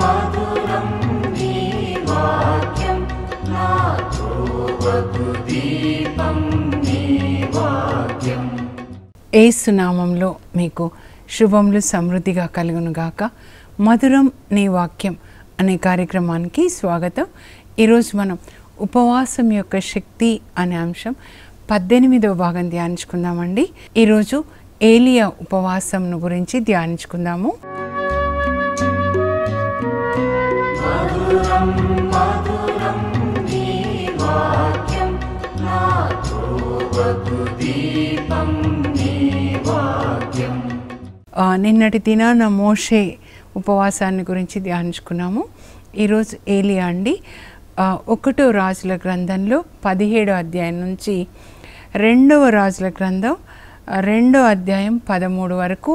మధురం నీ వాక్యం నా త్రోవకు దీపం నీ వాక్యం. యేసు నామంలో మీకు శుభములు సమృద్ధిగా కలుగునుగాక. మధురం నీ వాక్యం అనే కార్యక్రమానికి స్వాగతం. ఈరోజు మనం ఉపవాసం యొక్క శక్తి అనే అంశం 18వ భాగం ధ్యానించుకుందామండి. ఈరోజు ఏలియా ఉపవాసంను గురించి ధ్యానించుకుందాము. మధురం మధురం నీ వాక్యం నా త్రోవకు దీపం నీ వాక్యం. నిన్నటి దినాన మోషే ఉపవాసాన్ని గురించి ధ్యానించుకున్నాము. ఈరోజు ఏలియా అండి. 1వ రాజుల గ్రంథంలో 17వ అధ్యాయం నుంచి 2వ రాజుల గ్రంథం 2వ అధ్యాయం 13 వరకు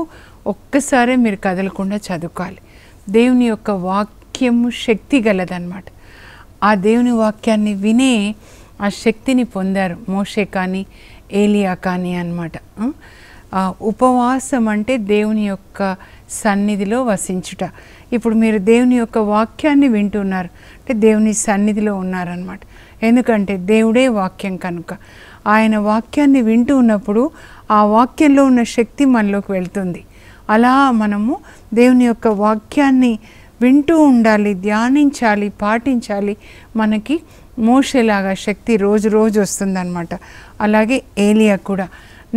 ఒక్కసారి మీరు కదలకుండా చదువుకోవాలి. దేవుని యొక్క వాక్యము శక్తి గలదన్నమాట. ఆ దేవుని వాక్యాన్ని వినే ఆ శక్తిని పొందారు మోషే కానీ ఏలియా కానీ అన్నమాట. ఉపవాసం అంటే దేవుని యొక్క సన్నిధిలో వసించుట. ఇప్పుడు మీరు దేవుని యొక్క వాక్యాన్ని వింటున్నారు అంటే దేవుని సన్నిధిలో ఉన్నారనమాట. ఎందుకంటే దేవుడే వాక్యం కనుక ఆయన వాక్యాన్ని వింటూ ఉన్నప్పుడు ఆ వాక్యంలో ఉన్న శక్తి మనలోకి వెళ్తుంది. అలా మనము దేవుని యొక్క వాక్యాన్ని వింటూ ఉండాలి, ధ్యానించాలి, పాటించాలి. మనకి మోషేలాగా శక్తి రోజు రోజు వస్తుందన్నమాట. అలాగే ఏలియా కూడా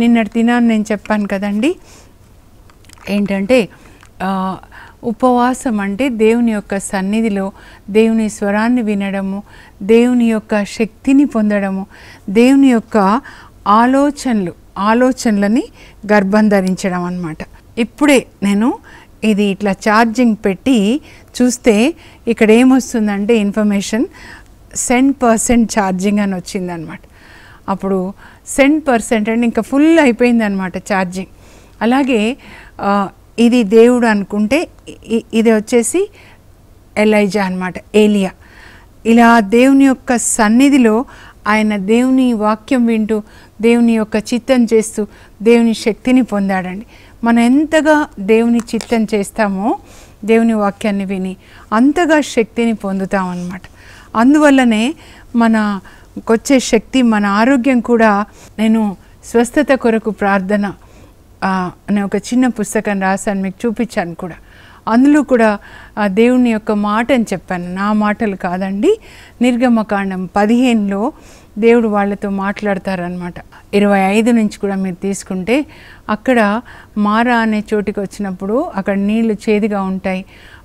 నిన్నటి దినాన్ని నేను చెప్పాను కదండి, ఏంటంటే ఉపవాసం అంటే దేవుని యొక్క సన్నిధిలో దేవుని స్వరాన్ని వినడము, దేవుని యొక్క శక్తిని పొందడము, దేవుని యొక్క ఆలోచనలని గర్భం ధరించడం అన్నమాట. ఇప్పుడే నేను ఇది ఇట్లా ఛార్జింగ్ పెట్టి చూస్తే ఇక్కడ ఏమొస్తుందంటే ఇన్ఫర్మేషన్ 100% ఛార్జింగ్ అని వచ్చిందనమాట. అప్పుడు 100% అంటే ఇంకా ఫుల్ అయిపోయిందనమాట ఛార్జింగ్. అలాగే ఇది దేవుడు అనుకుంటే ఇది వచ్చేసి ఎలైజా అనమాట, ఏలియా. ఇలా దేవుని యొక్క సన్నిధిలో ఆయన దేవుని వాక్యం వింటూ దేవుని యొక్క చిత్తం చేస్తూ దేవుని శక్తిని పొందాడండి. మనం ఎంతగా దేవుని చిత్తం చేస్తామో దేవుని వాక్యాన్ని విని అంతగా శక్తిని పొందుతామన్నమాట. అందువల్లనే మనకొచ్చే శక్తి, మన ఆరోగ్యం కూడా. నేను స్వస్థత కొరకు ప్రార్థన అనే ఒక చిన్న పుస్తకం రాశాను, మీకు చూపించాను కూడా. అందులో కూడా దేవుని యొక్క మాటని చెప్పాను, నా మాటలు కాదండి. నిర్గమకాండం 15లో దేవుడు వాళ్ళతో మాట్లాడతారనమాట. 25 నుంచి కూడా మీరు తీసుకుంటే అక్కడ మారా అనే చోటికి వచ్చినప్పుడు అక్కడ నీళ్లు చేదుగా ఉంటాయి.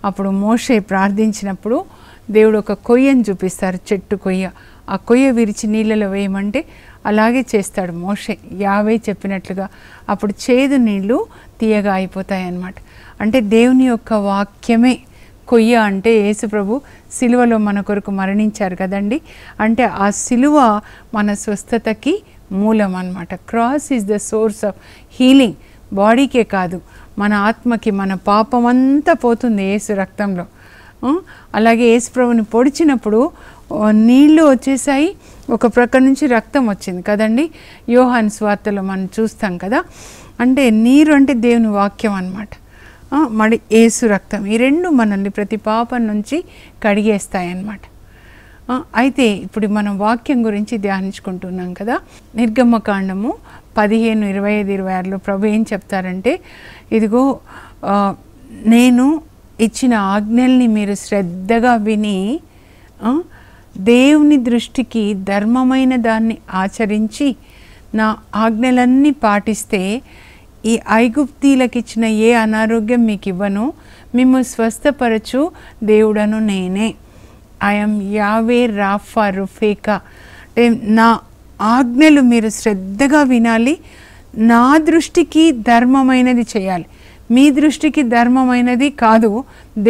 అప్పుడు మోషే ప్రార్థించినప్పుడు దేవుడు ఒక కొయ్యను చూపిస్తారు, చెట్టు కొయ్య. ఆ కొయ్య విరిచి నీళ్ళలో వేయమంటే అలాగే చేస్తాడు మోషే, యావే చెప్పినట్లుగా. అప్పుడు చేదు నీళ్ళు తీయగా అయిపోతాయి అన్నమాట. అంటే దేవుని యొక్క వాక్యమే కొయ్య. అంటే యేసుప్రభు సిలువలో మన కొరకు మరణించారు కదండి. అంటే ఆ సిలువ మన స్వస్థతకి మూలం అన్నమాట. Cross is the source of healing. బాడీకే కాదు, మన ఆత్మకి. మన పాపమంతా పోతుంది యేసు రక్తంలో. అలాగే యేసుప్రభుని పొడిచినప్పుడు నీళ్లు వచ్చేసాయి, ఒక ప్రక్క నుంచి రక్తం వచ్చింది కదండి. యోహాను సువార్తలో మనం చూస్తాం కదా. అంటే నీరు అంటే దేవుని వాక్యం అన్నమాట. మరి యేసు రక్తం, ఈ రెండు మనల్ని ప్రతి పాపం నుంచి కడిగేస్తాయి అన్నమాట. అయితే ఇప్పుడు మనం వాక్యం గురించి ధ్యానించుకుంటున్నాం కదా. నిర్గమకాండము 15, 25, 26లో ప్రభు ఏం చెప్తారంటే, ఇదిగో నేను ఇచ్చిన ఆజ్ఞల్ని మీరు శ్రద్ధగా విని దేవుని దృష్టికి ధర్మమైన దాన్ని ఆచరించి నా ఆజ్ఞలన్నీ పాటిస్తే ఈ ఐగుప్తీలకు ఇచ్చిన ఏ అనారోగ్యం మీకు ఇవ్వను, మిమ్ము స్వస్థపరచు దేవుడను నేనే. ఐఎమ్ యావే రాఫా రుఫేకా. అంటే నా ఆజ్ఞలు మీరు శ్రద్ధగా వినాలి, నా దృష్టికి ధర్మమైనది చేయాలి. మీ దృష్టికి ధర్మమైనది కాదు,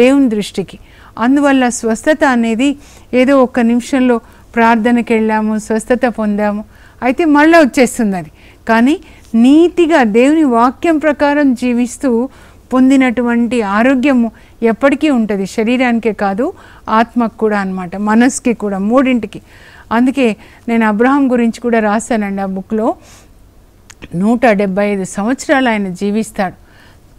దేవుని దృష్టికి. అందువల్ల స్వస్థత అనేది ఏదో ఒక్క నిమిషంలో ప్రార్థనకి వెళ్ళాము, స్వస్థత పొందాము, అయితే మళ్ళీ వచ్చేస్తుంది అది. కానీ నీతిగా దేవుని వాక్యం ప్రకారం జీవిస్తూ పొందినటువంటి ఆరోగ్యము ఎప్పటికీ ఉంటుంది. శరీరానికే కాదు, ఆత్మకు కూడా అన్నమాట, మనసుకి కూడా, మూడింటికి. అందుకే నేను అబ్రహాం గురించి కూడా రాశానండి ఆ బుక్లో. 175 సంవత్సరాలు ఆయన జీవిస్తాడు.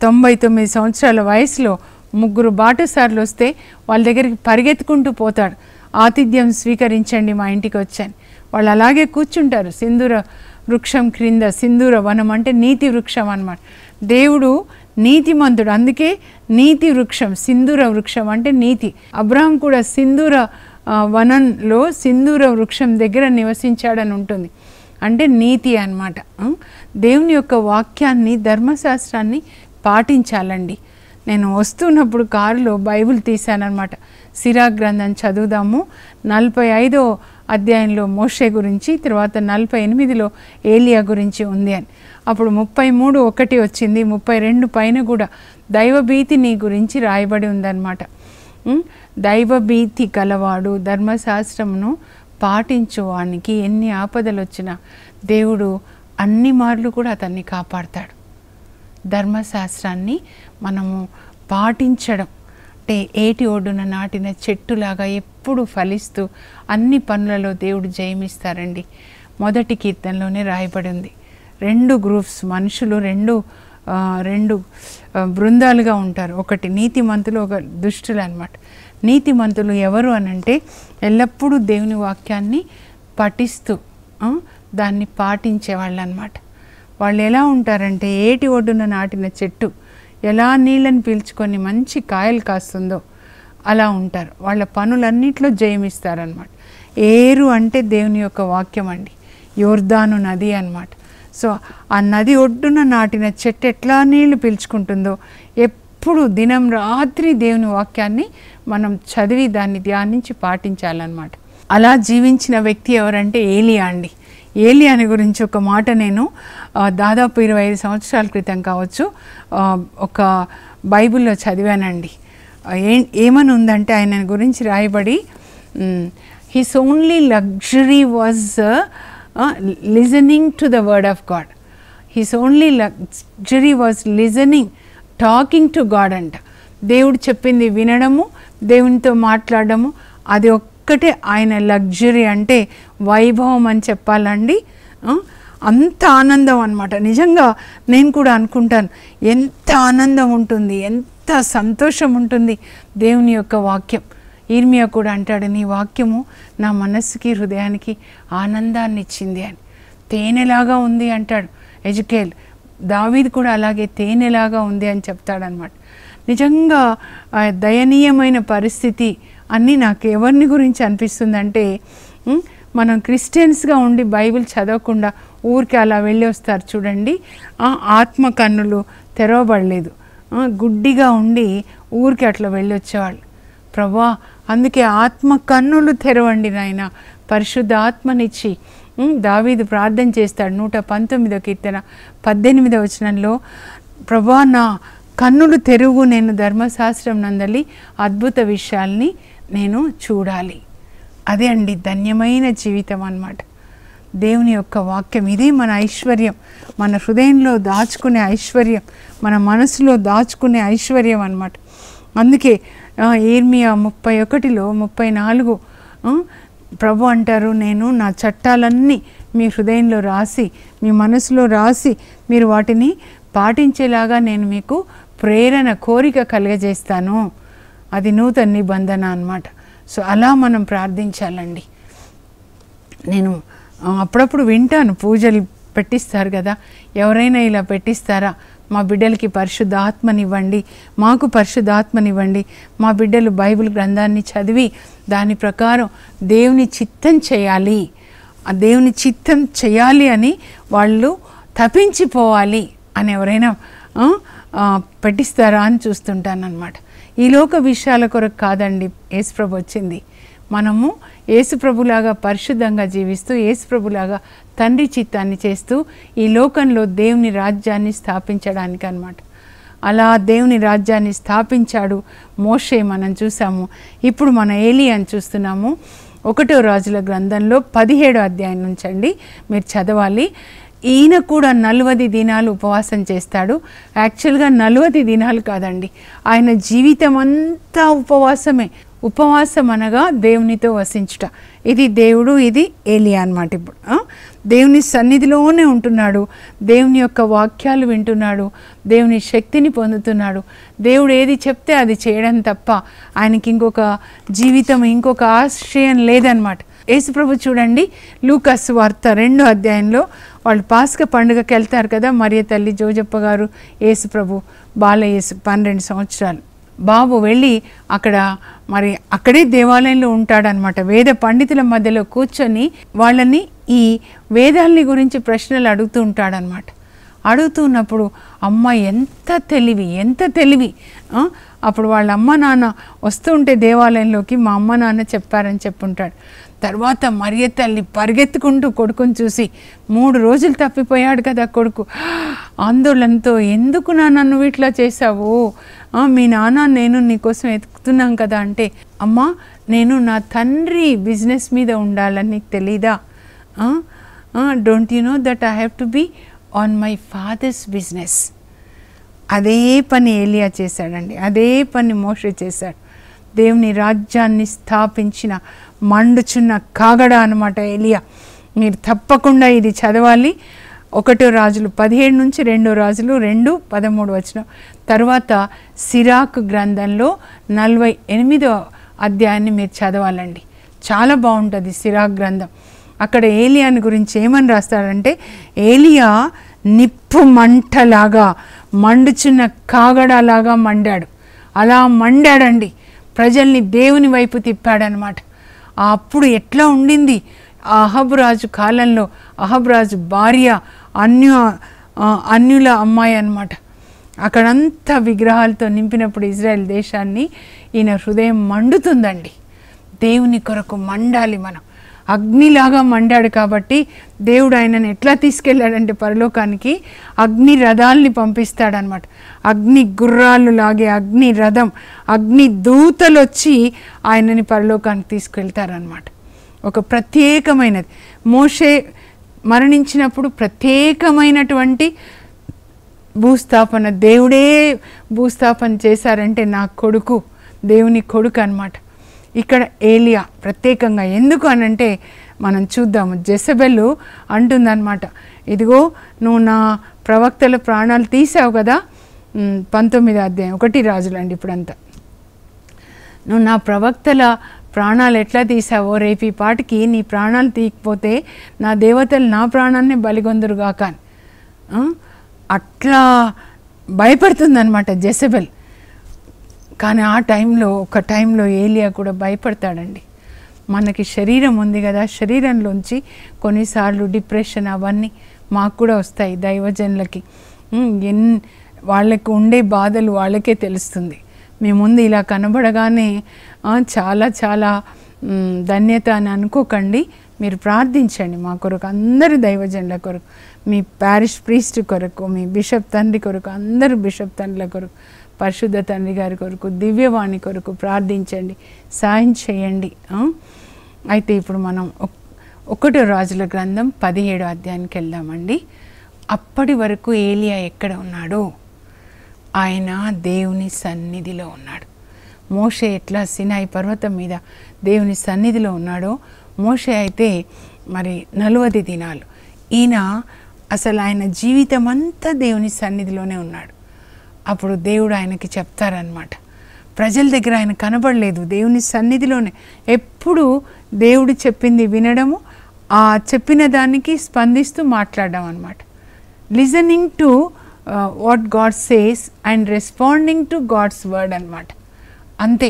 99 సంవత్సరాల వయసులో ముగ్గురు బాటసార్లు వస్తే వాళ్ళ దగ్గరికి పరిగెత్తుకుంటూ పోతాడు, ఆతిథ్యం స్వీకరించండి మా ఇంటికి వచ్చాను. వాళ్ళు అలాగే కూర్చుంటారు. సింధూర వృక్షం క్రింద, సింధూర వనం అంటే నీతి వృక్షం అన్నమాట. దేవుడు నీతిమంతుడు, అందుకే నీతి వృక్షం, సింధూర వృక్షం అంటే నీతి. అబ్రహాం కూడా సింధూర వనంలో సింధూర వృక్షం దగ్గర నివసించాడని ఉంటుంది, అంటే నీతి అన్నమాట. దేవుని యొక్క వాక్యాన్ని, ధర్మశాస్త్రాన్ని పాటించాలండి. నేను వస్తున్నప్పుడు కారులో బైబిల్ తీశానన్నమాట. సిరా గ్రంథం చదువుదాము. 45వ అధ్యాయంలో మోషే గురించి, తర్వాత 48లో ఏలియా గురించి ఉంది అని. అప్పుడు 33:1 వచ్చింది, 32 పైన కూడా దైవభీతి నీ గురించి రాయబడి ఉందన్నమాట. దైవభీతి కలవాడు ధర్మశాస్త్రమును పాటించువానికి ఎన్ని ఆపదలు వచ్చినా దేవుడు అన్ని మార్లు కూడా అతన్ని కాపాడతాడు. ధర్మశాస్త్రాన్ని మనము పాటించడం అంటే ఏటి ఒడ్డున నాటిన చెట్టులాగా ఎప్పుడు ఫలిస్తూ అన్ని పనులలో దేవుడు జయమిస్తారండి. మొదటి కీర్తనలోనే రాయబడి ఉంది. 2 గ్రూప్స్ మనుషులు, రెండు బృందాలుగా ఉంటారు. ఒకటి నీతిమంతులు, ఒక దుష్టులు అన్నమాట. నీతిమంతులు ఎవరు అనంటే ఎల్లప్పుడూ దేవుని వాక్యాన్ని పఠిస్తూ దాన్ని పాటించేవాళ్ళు అన్నమాట. వాళ్ళు ఎలా ఉంటారంటే ఏటి ఒడ్డున నాటిన చెట్టు ఎలా నీళ్ళని పీల్చుకొని మంచి కాయలు కాస్తుందో అలా ఉంటారు. వాళ్ళ పనులన్నిట్లో జయమిస్తారనమాట. ఏరు అంటే దేవుని యొక్క వాక్యం అండి, యోర్దాను నది అన్నమాట. సో ఆ నది ఒడ్డున నాటిన చెట్టు ఎట్లా నీళ్లు పీల్చుకుంటుందో ఎప్పుడు దినం రాత్రి దేవుని వాక్యాన్ని మనం చదివి దాన్ని ధ్యానించి పాటించాలన్నమాట. అలా జీవించిన వ్యక్తి ఎవరంటే ఏలియా అండి. ఏలియాని గురించి ఒక మాట నేను దాదాపు 25 సంవత్సరాల క్రితం కావచ్చు ఒక బైబిల్లో చదివానండి. ఏమని ఉందంటే ఆయన గురించి రాయబడి, his only luxury was listening to the word of God. His only luxury was listening, talking to God అంట. దేవుడు చెప్పింది వినడము, దేవునితో మాట్లాడము, అది ఒక్కటే ఆయన లగ్జరీ. అంటే వైభవం అని చెప్పాలండి. అంత ఆనందం అన్నమాట. నిజంగా నేను కూడా అనుకుంటాను, ఎంత ఆనందం ఉంటుంది, ఎంత సంతోషం ఉంటుంది దేవుని యొక్క వాక్యం. ఇర్మియా కూడా అంటాడు, నీ వాక్యము నా మనస్సుకి హృదయానికి ఆనందాన్ని ఇచ్చింది అని. తేనెలాగా ఉంది అంటాడు ఎజెకియెల్. దావీదు కూడా అలాగే తేనెలాగా ఉంది అని చెప్తాడనమాట. నిజంగా దయనీయమైన పరిస్థితి అన్నీ నాకు ఎవరిని గురించి అనిపిస్తుందంటే, మనం క్రిస్టియన్స్గా ఉండి బైబిల్ చదవకుండా ఊరికి అలా వెళ్ళి వస్తారు చూడండి, ఆత్మ కన్నులు తెరవబడలేదు, గుడ్డిగా ఉండి ఊరికి అట్లా వెళ్ళి వచ్చేవాళ్ళు. ప్రభా అందుకే ఆత్మ కన్నులు తెరవండి నాయన, పరిశుద్ధ ఆత్మనిచ్చి. దావీదు ప్రార్థన చేస్తాడు 119వ కీర్తన 18వ వచనంలో, ప్రభా నా కన్నులు తెరువు, నేను ధర్మశాస్త్రం నందలి అద్భుత విషయాల్ని నేను చూడాలి. అదే అండి ధన్యమైన జీవితం అన్నమాట. దేవుని యొక్క వాక్యం ఇదే మన ఐశ్వర్యం, మన హృదయంలో దాచుకునే ఐశ్వర్యం, మన మనసులో దాచుకునే ఐశ్వర్యం అన్నమాట. అందుకే ఇర్మియా 31లో 34 ప్రభు అంటారు, నేను నా చట్టాలన్నీ మీ హృదయంలో రాసి, మీ మనసులో రాసి, మీరు వాటిని పాటించేలాగా నేను మీకు ప్రేరణ, కోరిక కలుగజేస్తాను. అది నూతన నిబంధన అన్నమాట. సో అలా మనం ప్రార్థించాలండి. నేను అప్పుడప్పుడు వింటాను, పూజలు పెట్టిస్తారు కదా, ఎవరైనా ఇలా పెట్టిస్తారా, మా బిడ్డలకి పరిశుద్ధాత్మనివ్వండి, మాకు పరిశుద్ధాత్మనివ్వండి, మా బిడ్డలు బైబిల్ గ్రంథాన్ని చదివి దాని ప్రకారం దేవుని చిత్తం చేయాలి, ఆ దేవుని చిత్తం చేయాలి అని వాళ్ళు తపించిపోవాలి అని ఎవరైనా పెట్టిస్తారా అని చూస్తుంటాను అన్నమాట. ఈ లోక విషయాల కొరకు కాదండి యేసుప్రభు వచ్చింది. మనము యేసుప్రభులాగా పరిశుద్ధంగా జీవిస్తూ, యేసుప్రభులాగా తండ్రి చిత్తాన్ని చేస్తూ ఈ లోకంలో దేవుని రాజ్యాన్ని స్థాపించడానికి అన్నమాట. అలా దేవుని రాజ్యాన్ని స్థాపించాడు మోషే, మనం చూసాము. ఇప్పుడు మన ఏలియాని చూస్తున్నాము. 1వ రాజుల గ్రంథంలో 17వ అధ్యాయం నుంచి అండి మీరు చదవాలి. ఈయన కూడా 40 దినాలు ఉపవాసం చేస్తాడు. యాక్చువల్గా 40 దినాలు కాదండి, ఆయన జీవితం అంతా ఉపవాసమే. ఉపవాసం అనగా దేవునితో వసించుట. ఇది దేవుడు, ఇది ఏలియా అన్నమాట. ఇప్పుడు దేవుని సన్నిధిలోనే ఉంటున్నాడు, దేవుని యొక్క వాక్యాలు వింటున్నాడు, దేవుని శక్తిని పొందుతున్నాడు. దేవుడు ఏది చెప్తే అది చేయడం తప్ప ఆయనకి ఇంకొక జీవితం, ఇంకొక ఆశ్రయం లేదనమాట. యేసుప్రభు చూడండి, లూకాసు వార్త 2వ అధ్యాయంలో వాళ్ళు పాస్క పండుగకి వెళ్తారు కదా, మరియ తల్లి, జోజప్ప గారు, యేసుప్రభు, బాలయేసు 12 సంవత్సరాలు బాబు వెళ్ళి అక్కడ మరి అక్కడే దేవాలయంలో ఉంటాడనమాట. వేద పండితుల మధ్యలో కూర్చొని వాళ్ళని ఈ వేదాలని గురించి ప్రశ్నలు అడుగుతూ ఉంటాడనమాట. అడుగుతున్నప్పుడు అమ్మ ఎంత తెలివి. అప్పుడు వాళ్ళ అమ్మ నాన్న వస్తుంటే దేవాలయంలోకి మా అమ్మ నాన్న చెప్పారని చెప్పుంటాడు. తర్వాత మరియ తల్లి పరిగెత్తుకుంటూ కొడుకుని చూసి, 3 రోజులు తప్పిపోయాడు కదా కొడుకు, ఆందోళనతో, ఎందుకు నాన్న నువ్వు ఇట్లా చేసావు, మీ నాన్న నేను నీకోసం ఎత్తుకుతున్నాం కదా అంటే, అమ్మ నేను నా తండ్రి బిజినెస్ మీద ఉండాలని నీకు తెలీదా, don't you know that I have to be on my father's business. అదే పని ఏలియా చేశాడండి, అదే పని మోషే చేశాడు. దేవుని రాజ్యాన్ని స్థాపించిన మండుచున్న కాగడ అనమాట ఏలియా. మీరు తప్పకుండా ఇది చదవాలి. 1 రాజులు 17 నుంచి 2 రాజులు 2:13 వచనం. తర్వాత సిరాకు గ్రంథంలో 48వ అధ్యాయాన్ని మీరు చదవాలండి, చాలా బాగుంటుంది సిరాక్ గ్రంథం. అక్కడ ఏలియాని గురించి ఏమని రాస్తాడంటే, ఏలియా నిప్పు మంటలాగా, మండుచున్న కాగడలాగా మండాడు. అలా మండాడండి, ప్రజల్ని దేవుని వైపు తిప్పాడనమాట. అప్పుడు ఎట్లా ఉండింది అహబ్ రాజు కాలంలో, అహబ్ రాజు భార్య అన్యుల అమ్మాయి అన్నమాట. అక్కడంతా విగ్రహాలతో నింపినప్పుడు ఇజ్రాయెల్ దేశాన్ని ఈయన హృదయం మండుతుందండి. దేవుని కొరకు మండాలి మనం. అగ్నిలాగా మండాడు కాబట్టి దేవుడు ఆయనను ఎట్లా తీసుకెళ్ళాడంటే పరలోకానికి అగ్ని రథాలని పంపిస్తాడనమాట. అగ్ని గుర్రాలు లాగే అగ్ని రథం, అగ్ని దూతలు వచ్చి ఆయనని పరలోకానికి తీసుకెళ్తారనమాట. ఒక ప్రత్యేకమైనది. మోషే మరణించినప్పుడు ప్రత్యేకమైనటువంటి భూస్థాపన, దేవుడే భూస్థాపన చేశారంటే నా కొడుకు, దేవుని కొడుకు అన్నమాట. ఇక్కడ ఏలియా ప్రత్యేకంగా ఎందుకు అనంటే మనం చూద్దాము. జెజబెలు అంటుందన్నమాట, ఇదిగో నువ్వు నా ప్రవక్తల ప్రాణాలు తీసావు కదా, 19వ అధ్యాయం 1 రాజులండి ఇప్పుడంతా. నువ్వు నా ప్రవక్తల ప్రాణాలు ఎట్లా తీసావో, రేపు ఈ పాటికి నీ ప్రాణాలు తీయకపోతే నా దేవతలు నా ప్రాణాన్ని బలిగొందురుగాక అని అట్లా భయపడుతుందన్నమాట జెజబెల్. కానీ ఆ టైంలో, ఒక టైంలో ఏలియా కూడా భయపడతాడండి. మనకి శరీరం ఉంది కదా, శరీరంలోంచి కొన్నిసార్లు డిప్రెషన్ అవన్నీ మాకు కూడా వస్తాయి దైవజనులకి. వాళ్ళకి ఉండే బాధలు వాళ్ళకే తెలుస్తుంది. మీ ముందు ఇలా కనబడగానే చాలా చాలా ధన్యత అని అనుకోకండి. మీరు ప్రార్థించండి మా కొరకు, అందరు దైవజనుల కొరకు, మీ ప్యారిష్ ప్రీస్ట్ కొరకు, మీ బిషప్ తండ్రి కొరకు, అందరు బిషప్ తండ్రుల కొరకు, పరిశుద్ధ తండ్రి గారి కొరకు, దివ్యవాణి కొరకు ప్రార్థించండి, సాయం చేయండి. అయితే ఇప్పుడు మనం 1 రాజుల గ్రంథం 17వ అధ్యాయానికి వెళ్దామండి. అప్పటి వరకు ఏలియా ఎక్కడ ఉన్నాడు? ఆయన దేవుని సన్నిధిలో ఉన్నాడు. మోషే ఎట్లా సినాయి పర్వతం మీద దేవుని సన్నిధిలో ఉన్నాడో, మోషే అయితే మరి 40 దినాలు, ఈయన అసలు ఆయన జీవితం అంతా దేవుని సన్నిధిలోనే ఉన్నాడు. అప్పుడు దేవుడు ఆయనకి చెప్తారనమాట. ప్రజల దగ్గర ఆయన కనబడలేదు, దేవుని సన్నిధిలోనే ఎప్పుడు దేవుడు చెప్పింది వినడము, ఆ చెప్పిన దానికి స్పందిస్తూ మాట్లాడడం అనమాట. Listening to what God says and responding to God's word అనమాట. అంతే,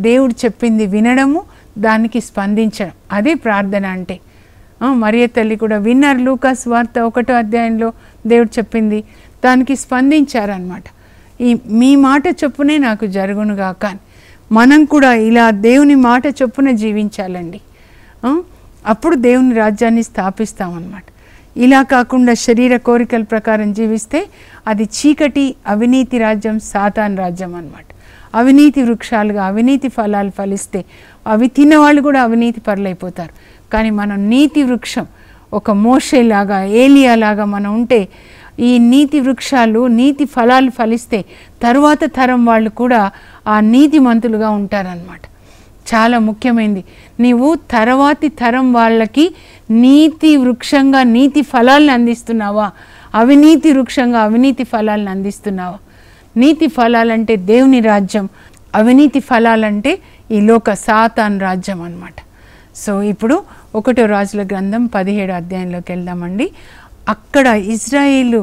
దేవుడు చెప్పింది వినడము, దానికి స్పందించడం, అదే ప్రార్థన అంటే. మరియ తల్లి కూడా విన్నారు. లూకాస్ వార్త 1వ అధ్యాయంలో దేవుడు చెప్పింది, దానికి స్పందించారనమాట. మీ మాట చొప్పునే నాకు జరుగునుగా. కానీ మనం కూడా ఇలా దేవుని మాట చొప్పున జీవించాలండి. అప్పుడు దేవుని రాజ్యాన్ని స్థాపిస్తామన్నమాట. ఇలా కాకుండా శరీర కోరికల ప్రకారం జీవిస్తే అది చీకటి, అవినీతి రాజ్యం, సాతాన్ రాజ్యం అన్నమాట. అవినీతి వృక్షాలుగా అవినీతి ఫలాలు ఫలిస్తే అవి తిన్నవాళ్ళు కూడా అవినీతి పరులైపోతారు. కానీ మనం నీతి వృక్షం, ఒక మోషేలాగా, ఏలియాలాగా మనం ఉంటే ఈ నీతి వృక్షాలు, నీతి ఫలాలు ఫలిస్తే తరువాత తరం వాళ్ళు కూడా ఆ నీతిమంతులుగా ఉంటారనమాట. చాలా ముఖ్యమైనది. నీవు తర్వాతి తరం వాళ్ళకి నీతి వృక్షంగా నీతి ఫలాలను అందిస్తున్నావా, అవినీతి వృక్షంగా అవినీతి ఫలాలను అందిస్తున్నావా? నీతి ఫలాలంటే దేవుని రాజ్యం, అవినీతి ఫలాలంటే ఈ లోక సాతాన్ రాజ్యం అన్నమాట. సో ఇప్పుడు 1 రాజుల గ్రంథం 17 అధ్యాయంలోకి వెళ్దామండి. అక్కడ ఇజ్రాయేలు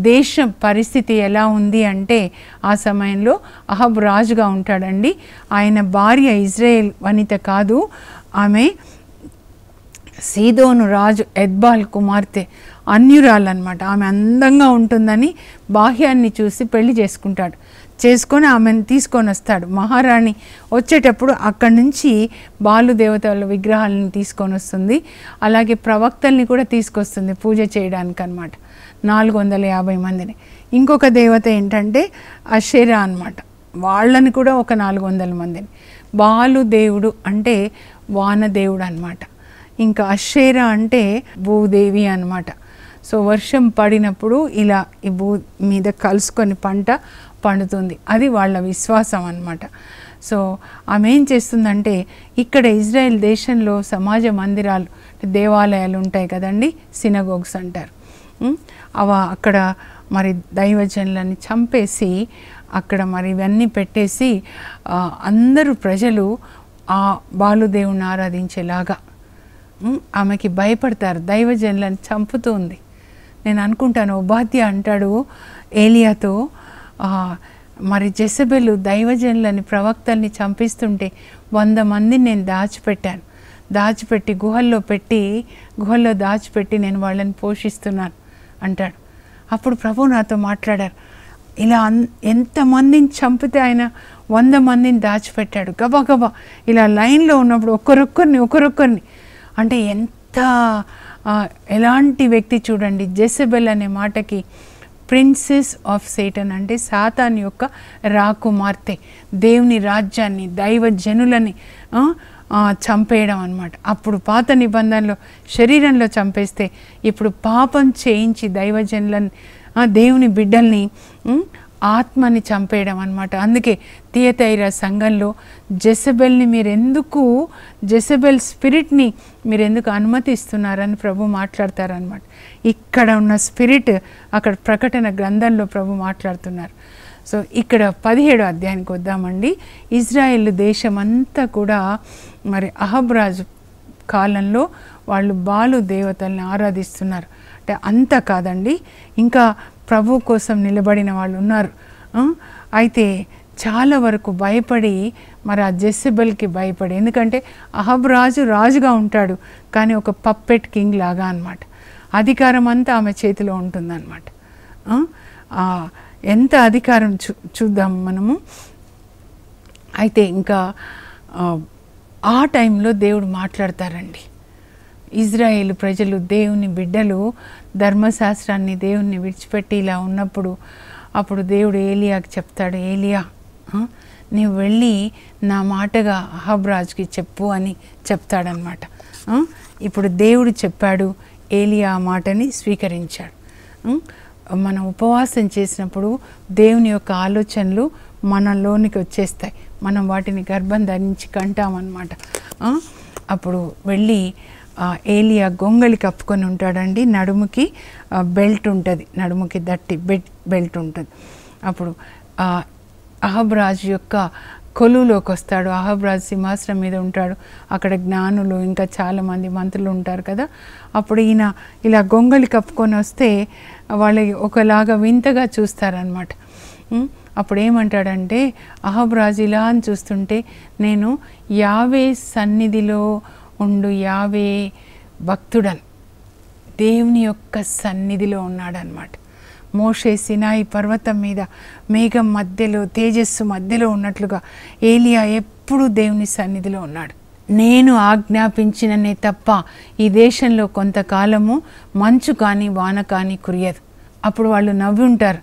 దేశం పరిస్థితి ఎలా ఉంది అంటే, ఆ సమయంలో అహబ్ రాజుగా ఉంటాడండి. ఆయన భార్య ఇజ్రాయేల్ వనిత కాదు, ఆమె సీదోను రాజు ఎద్బాల్ కుమార్తె, అన్యురాలన్నమాట. ఆమె అందంగా ఉంటుందని బాహ్యాన్ని చూసి పెళ్లి చేసుకొని ఆమెను తీసుకొని వస్తాడు. మహారాణి వచ్చేటప్పుడు అక్కడి నుంచి బాలు దేవతల విగ్రహాలను తీసుకొని వస్తుంది, అలాగే ప్రవక్తల్ని కూడా తీసుకొస్తుంది పూజ చేయడానికి అన్నమాట, 450 మందిని. ఇంకొక దేవత ఏంటంటే అషేరా అన్నమాట, వాళ్ళని కూడా ఒక 400 మందిని. బాలు దేవుడు అంటే వానదేవుడు అన్నమాట, ఇంకా అషేరా అంటే భూదేవి అన్నమాట. సో వర్షం పడినప్పుడు ఇలా ఈ భూ మీద కలుసుకొని పంట పండుతుంది, అది వాళ్ళ విశ్వాసం అన్నమాట. సో ఆమె ఏం చేస్తుందంటే, ఇక్కడ ఇజ్రాయెల్ దేశంలో సమాజ మందిరాలు, దేవాలయాలు ఉంటాయి కదండి, సినగోగ్స్ అంటారు. అక్కడ మరి దైవజనులని చంపేసి అక్కడ మరి ఇవన్నీ పెట్టేసి అందరూ ప్రజలు ఆ బాలుదేవుని ఆరాధించేలాగా ఆమెకి భయపడతారు. దైవజనులను చంపుతుంది. నేను అనుకుంటాను, ఉపాధ్య అంటాడు ఏలియాతో, మరి జెజబెలు దైవజనులని ప్రవక్తల్ని చంపిస్తుంటే 100 మందిని నేను దాచిపెట్టి గుహల్లో దాచిపెట్టి నేను వాళ్ళని పోషిస్తున్నాను అంటాడు. అప్పుడు ప్రభు నాతో మాట్లాడారు, ఇలా ఎంతమందిని చంపితే ఆయన 100 మందిని దాచిపెట్టాడు గబగబా ఇలా లైన్లో ఉన్నప్పుడు ఒకరొక్కరిని అంటే ఎంత ఎలాంటి వ్యక్తి చూడండి. జెజబెల్ అనే మాటకి ప్రిన్సెస్ ఆఫ్ సేటన్ అంటే సాతాన్ యొక్క రాకుమార్తె, దేవుని రాజ్యాన్ని దైవజనులని చంపేయడం అన్నమాట. అప్పుడు పాత నిబంధనలో శరీరంలో చంపేస్తే, ఇప్పుడు పాపం చేయించి దైవజనులని దేవుని బిడ్డల్ని ఆత్మని చంపేయడం అన్నమాట. అందుకే తియతైరా సంఘంలో జెజబెల్ స్పిరిట్ని మీరు ఎందుకు అనుమతిస్తున్నారని ప్రభు మాట్లాడతారనమాట. ఇక్కడ ఉన్న స్పిరిట్ అక్కడ ప్రకటన గ్రంథంలో ప్రభు మాట్లాడుతున్నారు. సో ఇక్కడ 17 అధ్యాయానికి వద్దామండి. ఇజ్రాయెల్ దేశమంతా కూడా మరి అహబ్ రాజు కాలంలో వాళ్ళు బాలు దేవతల్ని ఆరాధిస్తున్నారు. అంటే అంతా కాదండి, ఇంకా ప్రభు కోసం నిలబడిన వాళ్ళు ఉన్నారు. అయితే చాలా వరకు భయపడి మరి ఆ జెజబెల్కి భయపడి, ఎందుకంటే అహబ్ రాజుగా ఉంటాడు, కానీ ఒక పప్పెట్ కింగ్ లాగా అన్నమాట. అధికారం అంతా ఆమె చేతిలో ఉంటుందన్నమాట. ఎంత అధికారం చూద్దాం మనము. అయితే ఇంకా ఆ టైంలో దేవుడు మాట్లాడతారండి. ఇజ్రాయేలు ప్రజలు, దేవుని బిడ్డలు ధర్మశాస్త్రాన్ని దేవుణ్ణి విడిచిపెట్టి ఇలా ఉన్నప్పుడు అప్పుడు దేవుడు ఏలియాకి చెప్తాడు, ఏలియా నీవు వెళ్ళి నా మాటగా అహబ్ రాజుకి చెప్పు అని చెప్తాడనమాట. ఇప్పుడు దేవుడు చెప్పాడు, ఏలియా ఆ మాటని స్వీకరించాడు. మనం ఉపవాసం చేసినప్పుడు దేవుని యొక్క ఆలోచనలు మనలోనికి వచ్చేస్తాయి, మనం వాటిని గర్భం ధరించి కంటామన్నమాట. అప్పుడు వెళ్ళి ఏలియా గొంగళి కప్పుకొని ఉంటాడండి, నడుముకి బెల్ట్ ఉంటుంది, నడుముకి దట్టి బెల్ట్ ఉంటుంది. అప్పుడు అహబ్ రాజు యొక్క కొలువులోకి వస్తాడు. అహబ్ రాజు సింహాసనం మీద ఉంటాడు, అక్కడ జ్ఞానులు ఇంకా చాలామంది మంత్రులు ఉంటారు కదా. అప్పుడు ఈయన ఇలా గొంగళి కప్పుకొని వస్తే వాళ్ళకి ఒకలాగా వింతగా చూస్తారనమాట. అప్పుడు ఏమంటాడంటే, అహబ్ రాజు ఇలా అని చూస్తుంటే, నేను యావే సన్నిధిలో ఉండు యావే భక్తుడన్, దేవుని యొక్క సన్నిధిలో ఉన్నాడనమాట. మోషే సినాయి పర్వతం మీద మేఘం మధ్యలో తేజస్సు మధ్యలో ఉన్నట్లుగా ఏలియా ఎప్పుడూ దేవుని సన్నిధిలో ఉన్నాడు. నేను ఆజ్ఞాపించిననే తప్ప ఈ దేశంలో కొంతకాలము మంచు కానీ వాన కానీ కురియదు. అప్పుడు వాళ్ళు నవ్వి ఉంటారు,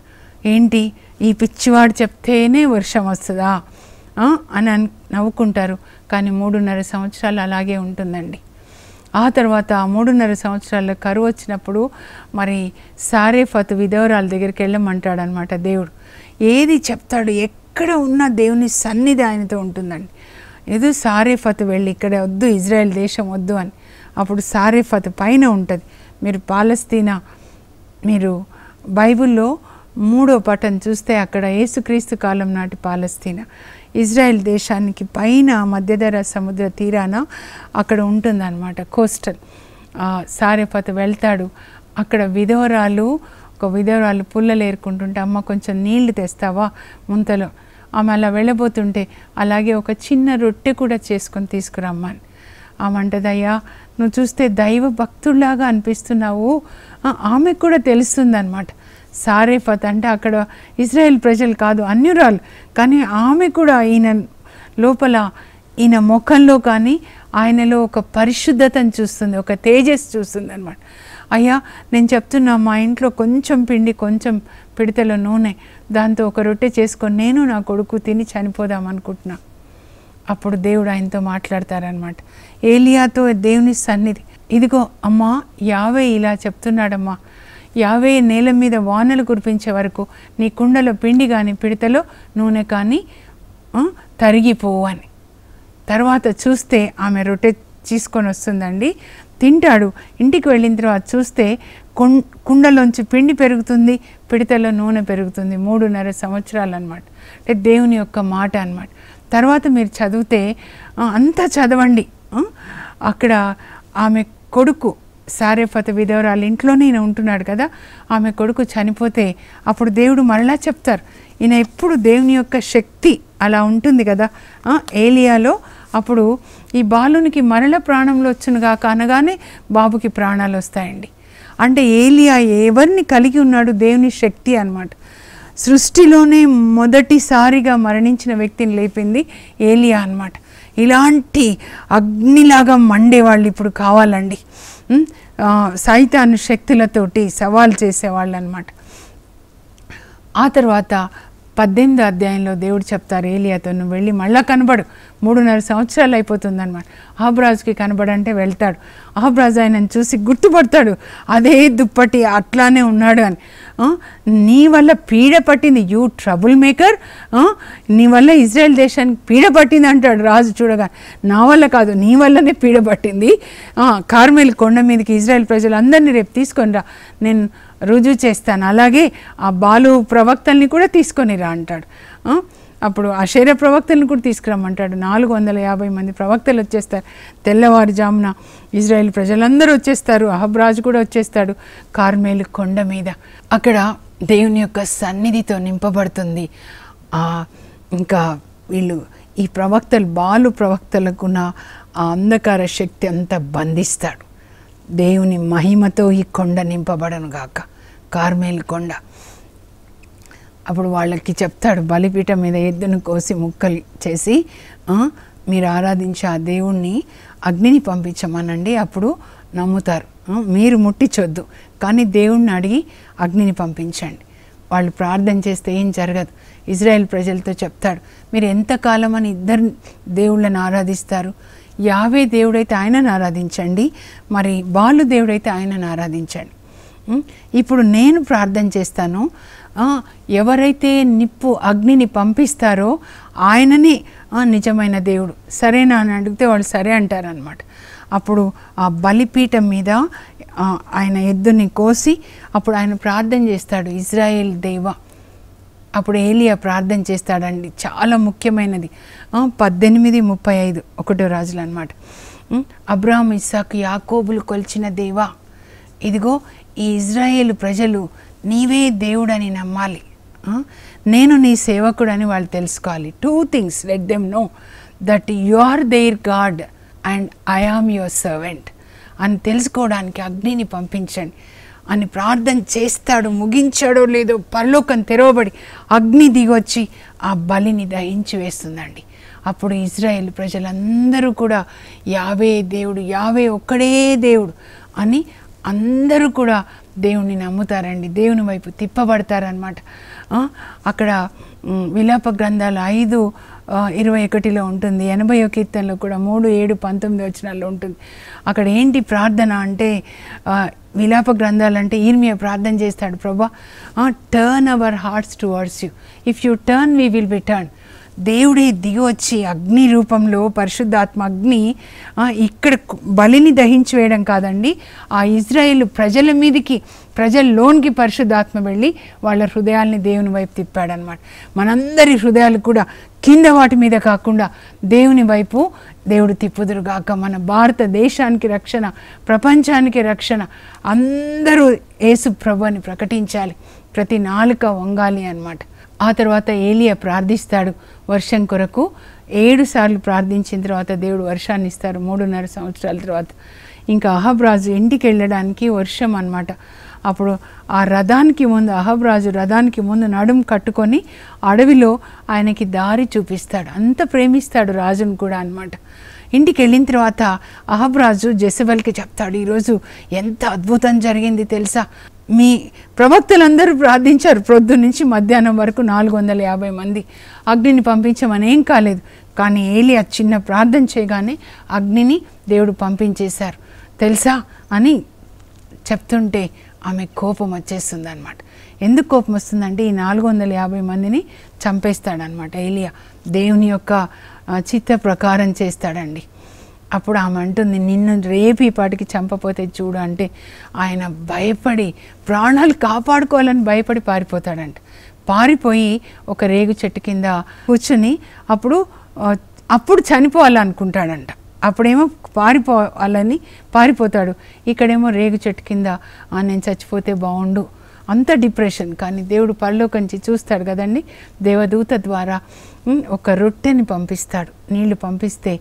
ఏంటి ఈ పిచ్చివాడు చెప్తేనే వర్షం వస్తుందా అని నవ్వుకుంటారు. కానీ 3.5 సంవత్సరాలు అలాగే ఉంటుందండి. ఆ తర్వాత 3.5 సంవత్సరాల కరువు వచ్చినప్పుడు మరి సారేఫతు విధవరాల దగ్గరికి వెళ్ళమంటాడనమాట దేవుడు. ఏది చెప్తాడు, ఎక్కడ ఉన్న దేవుని సన్నిధి ఆయనతో ఉంటుందండి. ఏదో సారేఫత్ వెళ్ళి ఇక్కడ వద్దు, ఇజ్రాయెల్ దేశం వద్దు అని. అప్పుడు సారేఫత్ పైన ఉంటుంది. మీరు పాలస్తీనా, మీరు బైబిల్లో 3వ పటం చూస్తే అక్కడ యేసుక్రీస్తు కాలం నాటి పాలస్తీనా, ఇజ్రాయెల్ దేశానికి పైన మధ్యధరా సముద్ర తీరాన అక్కడ ఉంటుందన్నమాట, కోస్టల్. సారేఫత్ వెళ్తాడు. అక్కడ ఒక విధవరాలు పుల్లలు ఏరుకుంటుంటే, అమ్మ కొంచెం నీళ్లు తెస్తావా ముంతలో. ఆమె అలా వెళ్ళబోతుంటే అలాగే ఒక చిన్న రొట్టె కూడా చేసుకొని తీసుకురమ్మని. ఆమె అంటదయ్యా, నువ్వు చూస్తే దైవ భక్తుల్లాగా అనిపిస్తున్నావు. ఆమెకు కూడా తెలుస్తుంది అనమాట. సారేఫత్ అంటే అక్కడ ఇజ్రాయెల్ ప్రజలు కాదు, అన్యురాలు, కానీ ఆమె కూడా ఈయన లోపల, ఈయన ముఖంలో కానీ ఆయనలో ఒక పరిశుద్ధతను చూస్తుంది, ఒక తేజస్సు చూస్తుంది అనమాట. అయ్యా, నేను చెప్తున్నా, మా ఇంట్లో కొంచెం పిండి, కొంచెం పిడతల నూనె, దాంతో ఒక రొట్టె చేసుకొని నేను నా కొడుకు తిని చనిపోదాం అనుకుంటున్నా. అప్పుడు దేవుడు ఆయనతో మాట్లాడతారనమాట. ఏలియాతో దేవుని సన్నిధి, ఇదిగో అమ్మా, యావే ఇలా చెప్తున్నాడమ్మా, యావే నేల మీద వానలు కురిపించే వరకు నీ కుండలో పిండి కానీ పిడతలో నూనె కానీ తరిగిపోవు అని. తర్వాత చూస్తే ఆమె రొట్టె తీసుకొని వస్తుందండి, తింటాడు. ఇంటికి వెళ్ళిన తర్వాత చూస్తే కుండలోంచి పిండి పెరుగుతుంది, పిడతలో నూనె పెరుగుతుంది. 3.5 సంవత్సరాలు అనమాట. అంటే దేవుని యొక్క మాట అనమాట. తర్వాత మీరు చదివితే అంతా చదవండి. అక్కడ ఆమె కొడుకు సారేఫత్ విధవరాలు ఇంట్లోనే ఈయన ఉంటున్నాడు కదా, ఆమె కొడుకు చనిపోతే అప్పుడు దేవుడు మరలా చెప్తారు. ఈయన ఎప్పుడు దేవుని యొక్క శక్తి అలా ఉంటుంది కదా ఏలియాలో. అప్పుడు ఈ బాలునికి మరల ప్రాణంలో వచ్చునుగా అనగానే బాబుకి ప్రాణాలు వస్తాయండి. అంటే ఏలియా ఎవరిని కలిగి ఉన్నాడు? దేవుని శక్తి అన్నమాట. సృష్టిలోనే మొదటిసారిగా మరణించిన వ్యక్తిని లేపింది ఏలియా అన్నమాట. ఇలాంటి అగ్నిలాగా మండేవాళ్ళు ఇప్పుడు కావాలండి. సైతాను శక్తులతోటి సవాల్ చేసేవాళ్ళు అన్నమాట. ఆ తర్వాత 18వ అధ్యాయంలో దేవుడు చెప్తారు ఏలియాతో, నువ్వు వెళ్ళి మళ్ళీ కనబడు, 3.5 సంవత్సరాలు అయిపోతుందన్నమాట. అహబ్రాజుకి కనబడంటే వెళ్తాడు. అహబ్రాజు ఆయనను చూసి గుర్తుపడతాడు, అదే దుప్పటి అట్లానే ఉన్నాడు అని. నీ వల్ల పీడ పట్టింది, యూ ట్రబుల్ మేకర్, నీ వల్ల ఇజ్రాయెల్ దేశానికి పీడ పట్టింది అంటాడు రాజు చూడగా. నా వల్ల కాదు, నీ వల్లనే పీడ పట్టింది. కార్మెల్ కొండ మీదకి ఇజ్రాయెల్ ప్రజలందరినీ రేపు తీసుకొని రా, నేను రుజువు చేస్తాను. అలాగే ఆ బాలు ప్రవక్తల్ని కూడా తీసుకొని రా అంటాడు. అప్పుడు అషేర ప్రవక్తలను కూడా తీసుకురమ్మంటాడు. 450 మంది ప్రవక్తలు వచ్చేస్తారు. తెల్లవారుజామున ఇజ్రాయెల్ ప్రజలందరూ వచ్చేస్తారు. అహబ్రాజు కూడా వచ్చేస్తాడు కార్మెలు కొండ మీద. అక్కడ దేవుని యొక్క సన్నిధితో నింపబడుతుంది. ఇంకా వీళ్ళు ఈ ప్రవక్తలు, బాలు ప్రవక్తలకున్న ఆ అంధకార శక్తి అంతా బంధిస్తాడు. దేవుని మహిమతో ఈ కొండ నింపబడను గాక, కార్మెలు కొండ. అప్పుడు వాళ్ళకి చెప్తాడు, బలిపీఠం మీద ఎద్దును కోసి ముక్కలు చేసి మీరు ఆరాధించే ఆ దేవుణ్ణి అగ్నిని పంపించమనండి, అప్పుడు నమ్ముతారు. మీరు ముట్టించొద్దు, కానీ దేవుణ్ణి అడిగి అగ్నిని పంపించండి. వాళ్ళు ప్రార్థన చేస్తే ఏం జరగదు. ఇజ్రాయెల్ ప్రజలతో చెప్తాడు, మీరు ఎంతకాలం అని ఇద్దరు దేవుళ్ళని ఆరాధిస్తారు? యావే దేవుడైతే ఆయనను ఆరాధించండి, మరి బాలు దేవుడైతే ఆయనను ఆరాధించండి. ఇప్పుడు నేను ప్రార్థన చేస్తాను, ఎవరైతే అగ్నిని పంపిస్తారో ఆయనని నిజమైన దేవుడు, సరేనా అని అడిగితే వాళ్ళు సరే అంటారనమాట. అప్పుడు ఆ బలిపీఠం మీద ఆయన ఎద్దుని కోసి అప్పుడు ఆయన ప్రార్థన చేస్తాడు, ఇజ్రాయేల్ దేవ. అప్పుడు ఏలియా ప్రార్థన చేస్తాడండి, చాలా ముఖ్యమైనది. 18:35 1వ రాజులు అనమాట. అబ్రాహాము, ఇస్సాకు, యాకోబులు కొలిచిన దేవా, ఇదిగో ఈ ఇజ్రాయేలు ప్రజలు నీవే దేవుడని నమ్మాలి, నేను నీ సేవకుడని వాళ్ళు తెలుసుకోవాలి. 2 things, let them know that you are their God and I am your servant అని తెలుసుకోవడానికి అగ్నిని పంపించండి అని ప్రార్థన చేస్తాడు. ముగించాడో లేదో పరలోకం తెరవబడి అగ్ని దిగొచ్చి ఆ బలిని దహించి వేస్తుందండి. అప్పుడు ఇజ్రాయేల్ ప్రజలందరూ కూడా యావే దేవుడు, యావే ఒక్కడే దేవుడు అని అందరూ కూడా దేవుణ్ణి నమ్ముతారండి, దేవుని వైపు తిప్పబడతారనమాట. అక్కడ విలాప గ్రంథాలు 5:21 ఉంటుంది, 80వ కీర్తనలో కూడా 3:7-19 వచనాల్లో ఉంటుంది. అక్కడ ఏంటి ప్రార్థన అంటే, విలాప గ్రంథాలు అంటే ఇర్మియా ప్రార్థన చేస్తాడు, ప్రభా turn our hearts towards you, if you turn we will be turn. దేవుడే దిగి వచ్చి అగ్ని రూపంలో పరిశుద్ధాత్మ అగ్ని ఇక్కడ బలిని దహించి వేయడం కాదండి, ఆ ఇజ్రాయేల్ ప్రజల మీదకి ప్రజల్లోనికి పరిశుద్ధాత్మ వెళ్ళి వాళ్ళ హృదయాల్ని దేవుని వైపు తిప్పాడనమాట. మనందరి హృదయాలు కూడా కింద వాటి మీద కాకుండా దేవుని వైపు దేవుడు తిప్పుదురుగాక. మన భారతదేశానికి రక్షణ, ప్రపంచానికి రక్షణ, అందరూ యేసు ప్రభువుని ప్రకటించాలి, ప్రతి నాలుక వంగాలి అన్నమాట. ఆ తర్వాత ఏలియా ప్రార్థిస్తాడు వర్షం కొరకు. 7 సార్లు ప్రార్థించిన తర్వాత దేవుడు వర్షాన్ని ఇస్తారు 3.5 సంవత్సరాల తర్వాత. ఇంకా అహబ్ రాజు ఇంటికి వెళ్ళడానికి వర్షం అన్నమాట. అప్పుడు ఆ రథానికి ముందు అహబ్ రాజు రథానికి ముందు నడుము కట్టుకొని అడవిలో ఆయనకి దారి చూపిస్తాడు. అంత ప్రేమిస్తాడు రాజును కూడా అన్నమాట. ఇంటికి వెళ్ళిన తర్వాత అహబ్ రాజు జెజబెల్కి చెప్తాడు, ఈరోజు ఎంత అద్భుతం జరిగింది తెలుసా, మీ ప్రవక్తలందరూ ప్రార్థించారు ప్రొద్దు నుంచి మధ్యాహ్నం వరకు 450 మంది, అగ్నిని పంపించమని ఏం కాలేదు, కానీ ఏలియా చిన్న ప్రార్థన చేయగానే అగ్నిని దేవుడు పంపించేశారు తెలుసా అని చెప్తుంటే ఆమె కోపం వచ్చేస్తుంది అనమాట. ఎందుకు కోపం వస్తుందంటే ఈ 450 మందిని చంపేస్తాడనమాట ఏలియా, దేవుని యొక్క చిత్త ప్రకారం చేస్తాడండి. అప్పుడు ఆమె అంటుంది, నిన్ను రేపు ఈ పాటికి చంపపోతే చూడు అంటే ఆయన భయపడి ప్రాణాలు కాపాడుకోవాలని భయపడి పారిపోతాడంట. పారిపోయి ఒక రేగు చెట్టు కింద కూర్చుని అప్పుడు చనిపోవాలనుకుంటాడంట. అప్పుడేమో పారిపోతాడు, ఇక్కడేమో రేగు చెట్టు కింద నేను చచ్చిపోతే బాగుండు, అంత డిప్రెషన్. కానీ దేవుడు పరలోకంచి చూస్తాడు కదండి, దేవదూత ద్వారా ఒక రొట్టెని పంపిస్తాడు, నీళ్లు పంపిస్తే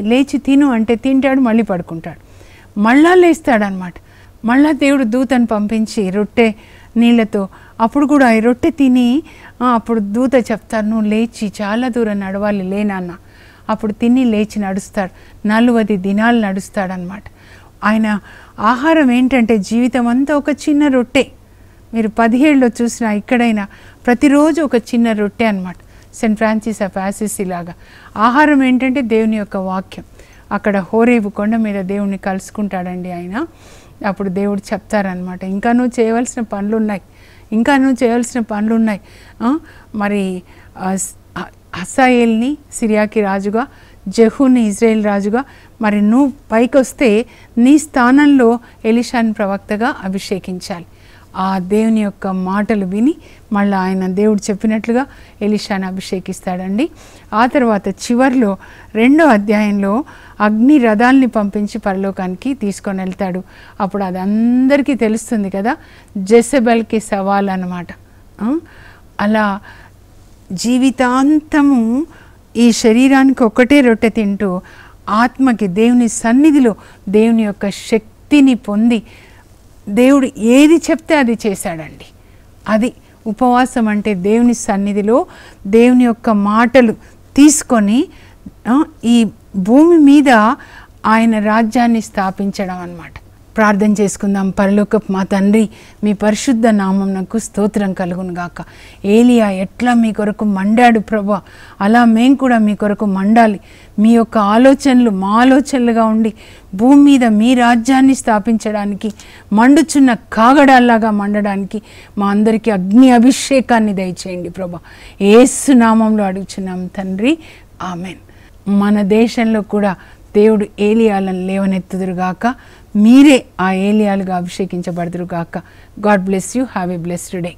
లేచి తిను అంటే తింటాడు, మళ్ళీ పడుకుంటాడు, మళ్ళా లేస్తాడనమాట. మళ్ళా దేవుడు దూతను పంపించి రొట్టె నీళ్ళతో, అప్పుడు కూడా ఈ రొట్టె తిని అప్పుడు దూత చెప్తారు, నువ్వు లేచి చాలా దూరం నడవాలి లేనాన్న. అప్పుడు తిని లేచి నడుస్తాడు, 40 దినాలు నడుస్తాడనమాట. ఆయన ఆహారం ఏంటంటే జీవితం అంతా ఒక చిన్న రొట్టె. మీరు 17లో చూసినా ఇక్కడైనా ప్రతిరోజు ఒక చిన్న రొట్టె అనమాట. సెయింట్ ఫ్రాన్సిస్ ఆఫ్ అసిసి లాగా ఆహారం ఏంటంటే దేవుని యొక్క వాక్యం. అక్కడ హోరేబు కొండ మీద దేవుణ్ణి కలుసుకుంటాడండి ఆయన. అప్పుడు దేవుడు చెప్తారనమాట, ఇంకా నువ్వు చేయవలసిన పనులు ఉన్నాయి, మరి హసాయేల్ని సిరియాకి రాజుగా, జెహూని ఇజ్రాయేల్ రాజుగా, మరి నువ్వు పైకి వస్తే నీ స్థానంలో ఎలీషాని ప్రవక్తగా అభిషేకించాలి. ఆ దేవుని యొక్క మాటలు విని మళ్ళీ ఆయన దేవుడు చెప్పినట్లుగా ఎలీషాని అభిషేకిస్తాడండి. ఆ తర్వాత చివర్లో 2వ అధ్యాయంలో అగ్ని రథాల్ని పంపించి పరలోకానికి తీసుకొని వెళ్తాడు. అప్పుడు అది అందరికీ తెలుస్తుంది కదా, జెజబెల్కి సవాల్ అన్నమాట. అలా జీవితాంతము ఈ శరీరానికి ఒకటే రొట్టె తింటూ ఆత్మకి దేవుని సన్నిధిలో దేవుని యొక్క శక్తిని పొంది దేవుడు ఏది చెప్తే అది చేశాడండి. అది ఉపవాసం అంటే దేవుని సన్నిధిలో దేవుని యొక్క మాటలు తీసుకొని ఈ భూమి మీద ఆయన రాజ్యాన్ని స్థాపించడం అన్నమాట. ప్రార్థన చేసుకుందాం. పరలోకపు మా తండ్రి, మీ పరిశుద్ధ నామమునకు స్తోత్రం కలుగును గాక. ఏలియా ఎట్లా మీ కొరకు మండాడు ప్రభా, అలా మేము కూడా మీ కొరకు మండాలి. మీ యొక్క ఆలోచనలు మా ఆలోచనలుగా ఉండి భూమి మీద మీ రాజ్యాన్ని స్థాపించడానికి, మండుచున్న కాగడాల్లాగా మండడానికి మా అందరికీ అగ్ని అభిషేకాన్ని దయచేయండి ప్రభా. యేసు నామంలో అడుగుచున్నాం తండ్రి, ఆమెన్. మన దేశంలో కూడా దేవుడు ఏలియాలను లేవనెత్తుదురుగాక. మీరే ఆ ఏలియాలుగా అభిషేకించబడుదురుగాక. God bless you. Have a blessed day.